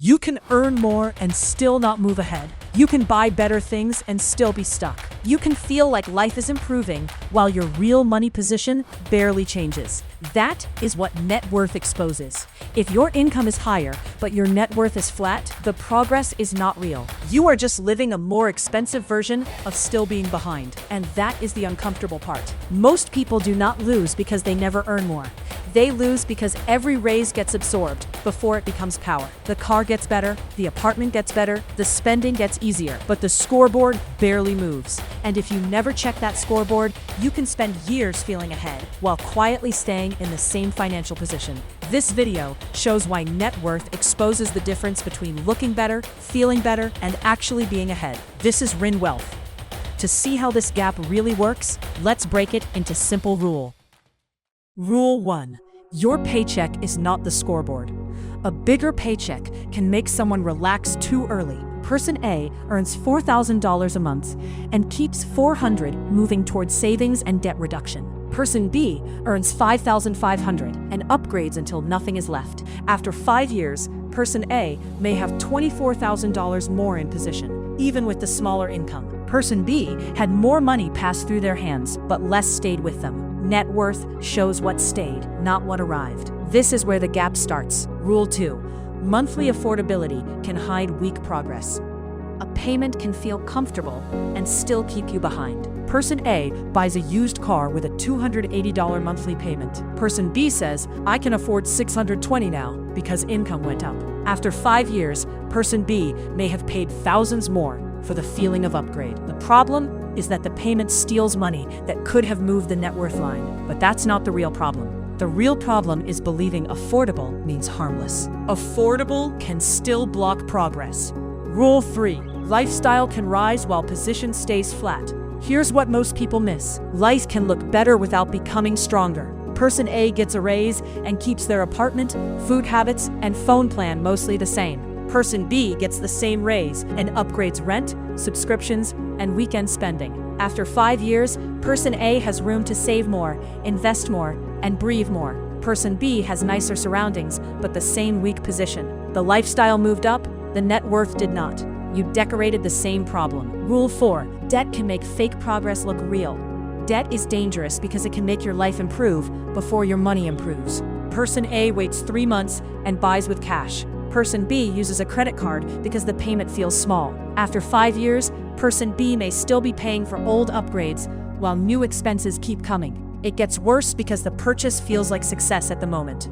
You can earn more and still not move ahead. You can buy better things and still be stuck. You can feel like life is improving while your real money position barely changes. That is what net worth exposes. If your income is higher, but your net worth is flat, the progress is not real. You are just living a more expensive version of still being behind. And that is the uncomfortable part. Most people do not lose because they never earn more. They lose because every raise gets absorbed before it becomes power. The car gets better, the apartment gets better, the spending gets easier, but the scoreboard barely moves. And if you never check that scoreboard, you can spend years feeling ahead while quietly staying in the same financial position. This video shows why net worth exposes the difference between looking better, feeling better, and actually being ahead. This is RINH Wealth. To see how this gap really works, let's break it into simple rule. Rule 1. Your paycheck is not the scoreboard. A bigger paycheck can make someone relax too early. Person A earns $4,000 a month and keeps $400 moving towards savings and debt reduction. Person B earns $5,500 and upgrades until nothing is left. After 5 years, Person A may have $24,000 more in position, even with the smaller income. Person B had more money pass through their hands, but less stayed with them. Net worth shows what stayed, not what arrived. This is where the gap starts. Rule 2. Monthly affordability can hide weak progress. A payment can feel comfortable and still keep you behind. Person A buys a used car with a $280 monthly payment. Person B says, I can afford $620 now because income went up. After 5 years, Person B may have paid thousands more for the feeling of upgrade. The problem is that the payment steals money that could have moved the net worth line. But that's not the real problem. The real problem is believing affordable means harmless. Affordable can still block progress. Rule 3. Lifestyle can rise while position stays flat. Here's what most people miss. Life can look better without becoming stronger. Person A gets a raise and keeps their apartment, food habits, and phone plan mostly the same. Person B gets the same raise and upgrades rent, subscriptions, and weekend spending. After 5 years, Person A has room to save more, invest more, and breathe more. Person B has nicer surroundings, but the same weak position. The lifestyle moved up, the net worth did not. You decorated the same problem. Rule 4. Debt can make fake progress look real. Debt is dangerous because it can make your life improve before your money improves. Person A waits 3 months and buys with cash. Person B uses a credit card because the payment feels small. After 5 years, Person B may still be paying for old upgrades while new expenses keep coming. It gets worse because the purchase feels like success at the moment.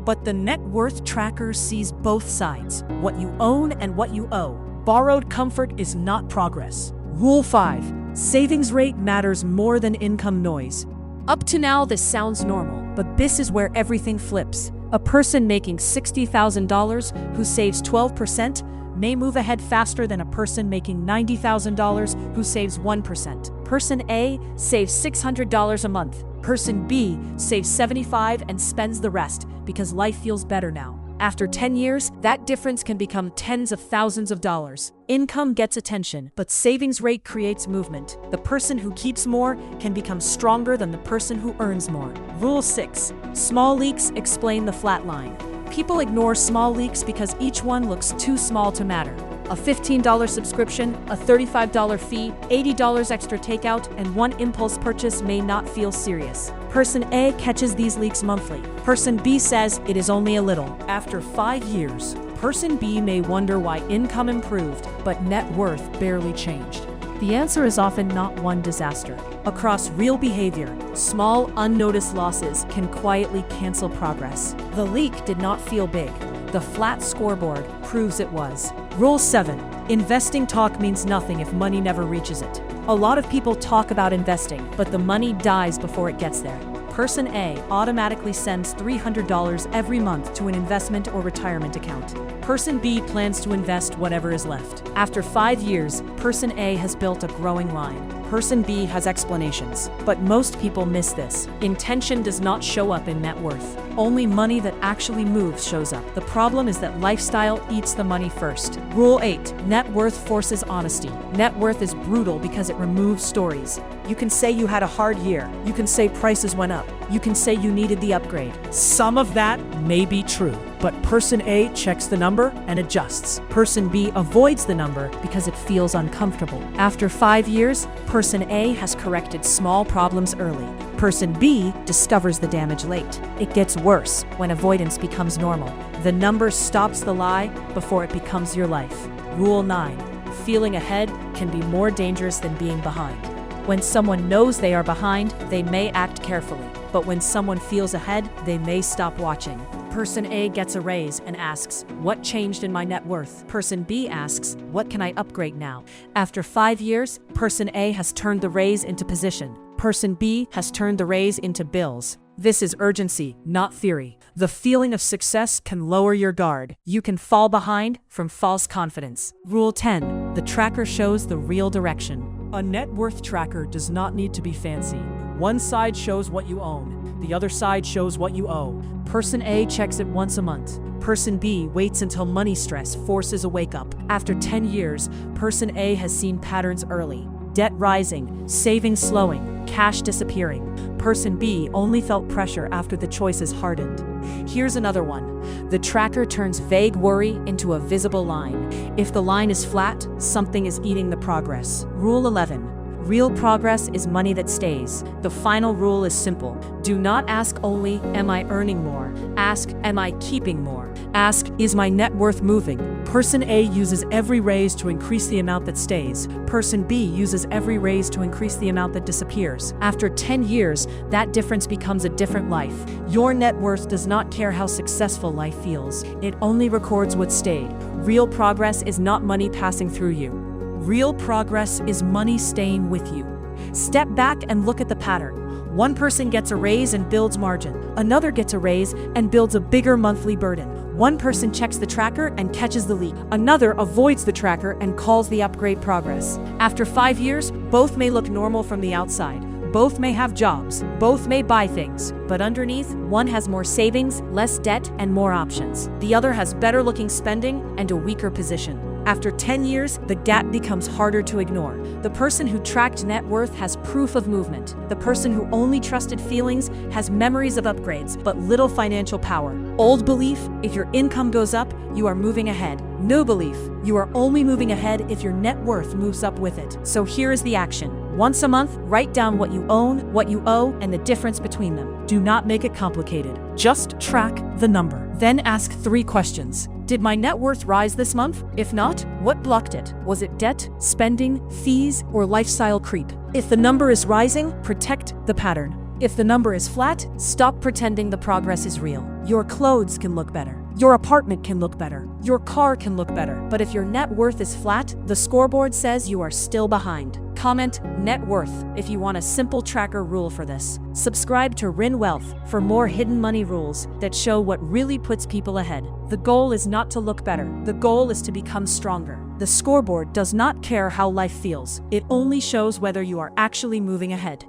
But the net worth tracker sees both sides, what you own and what you owe. Borrowed comfort is not progress. Rule 5. Savings rate matters more than income noise. Up to now, this sounds normal, but this is where everything flips. A person making $60,000 who saves 12% may move ahead faster than a person making $90,000 who saves 1%. Person A saves $600 a month. Person B saves $75 and spends the rest because life feels better now. After 10 years, that difference can become tens of thousands of dollars. Income gets attention, but savings rate creates movement. The person who keeps more can become stronger than the person who earns more. Rule 6. Small leaks explain the flat line. People ignore small leaks because each one looks too small to matter. A $15 subscription, a $35 fee, $80 extra takeout, and one impulse purchase may not feel serious. Person A catches these leaks monthly. Person B says it is only a little. After 5 years, Person B may wonder why income improved, but net worth barely changed. The answer is often not one disaster. Across real behavior, small, unnoticed losses can quietly cancel progress. The leak did not feel big. The flat scoreboard proves it was. Rule 7. Investing talk means nothing if money never reaches it. A lot of people talk about investing, but the money dies before it gets there. Person A automatically sends $300 every month to an investment or retirement account. Person B plans to invest whatever is left. After 5 years, Person A has built a growing line. Person B has explanations, but most people miss this. Intention does not show up in net worth. Only money that actually moves shows up. The problem is that lifestyle eats the money first. Rule 8. Net worth forces honesty. Net worth is brutal because it removes stories. You can say you had a hard year. You can say prices went up. You can say you needed the upgrade. Some of that may be true, but person A checks the number and adjusts. Person B avoids the number because it feels uncomfortable. After 5 years, person A has corrected small problems early. Person B discovers the damage late. It gets worse when avoidance becomes normal. The number stops the lie before it becomes your life. Rule 9. Feeling ahead can be more dangerous than being behind. When someone knows they are behind, they may act carefully. But when someone feels ahead, they may stop watching. Person A gets a raise and asks, "What changed in my net worth?" Person B asks, "What can I upgrade now?" After 5 years, person A has turned the raise into position. Person B has turned the raise into bills. This is urgency, not theory. The feeling of success can lower your guard. You can fall behind from false confidence. Rule 10. The tracker shows the real direction. A net worth tracker does not need to be fancy. One side shows what you own, the other side shows what you owe. Person A checks it once a month. Person B waits until money stress forces a wake-up. After 10 years, person A has seen patterns early. Debt rising, savings slowing, cash disappearing. Person B only felt pressure after the choices hardened. Here's another one. The tracker turns vague worry into a visible line. If the line is flat, something is eating the progress. Rule 11. Real progress is money that stays. The final rule is simple. Do not ask only, "Am I earning more?" Ask, "Am I keeping more?" Ask, "Is my net worth moving?" Person A uses every raise to increase the amount that stays. Person B uses every raise to increase the amount that disappears. After 10 years, that difference becomes a different life. Your net worth does not care how successful life feels. It only records what stayed. Real progress is not money passing through you. Real progress is money staying with you. Step back and look at the pattern. One person gets a raise and builds margin. Another gets a raise and builds a bigger monthly burden. One person checks the tracker and catches the leak. Another avoids the tracker and calls the upgrade progress. After 5 years, both may look normal from the outside. Both may have jobs. Both may buy things. But underneath, one has more savings, less debt, and more options. The other has better looking spending and a weaker position. After 10 years, the gap becomes harder to ignore. The person who tracked net worth has proof of movement. The person who only trusted feelings has memories of upgrades, but little financial power. Old belief, if your income goes up, you are moving ahead. New belief, you are only moving ahead if your net worth moves up with it. So here is the action. Once a month, write down what you own, what you owe, and the difference between them. Do not make it complicated. Just track the number. Then ask 3 questions. Did my net worth rise this month? If not, what blocked it? Was it debt, spending, fees, or lifestyle creep? If the number is rising, protect the pattern. If the number is flat, stop pretending the progress is real. Your clothes can look better. Your apartment can look better. Your car can look better. But if your net worth is flat, the scoreboard says you are still behind. Comment net worth if you want a simple tracker rule for this. Subscribe to RINH Wealth for more hidden money rules that show what really puts people ahead. The goal is not to look better. The goal is to become stronger. The scoreboard does not care how life feels. It only shows whether you are actually moving ahead.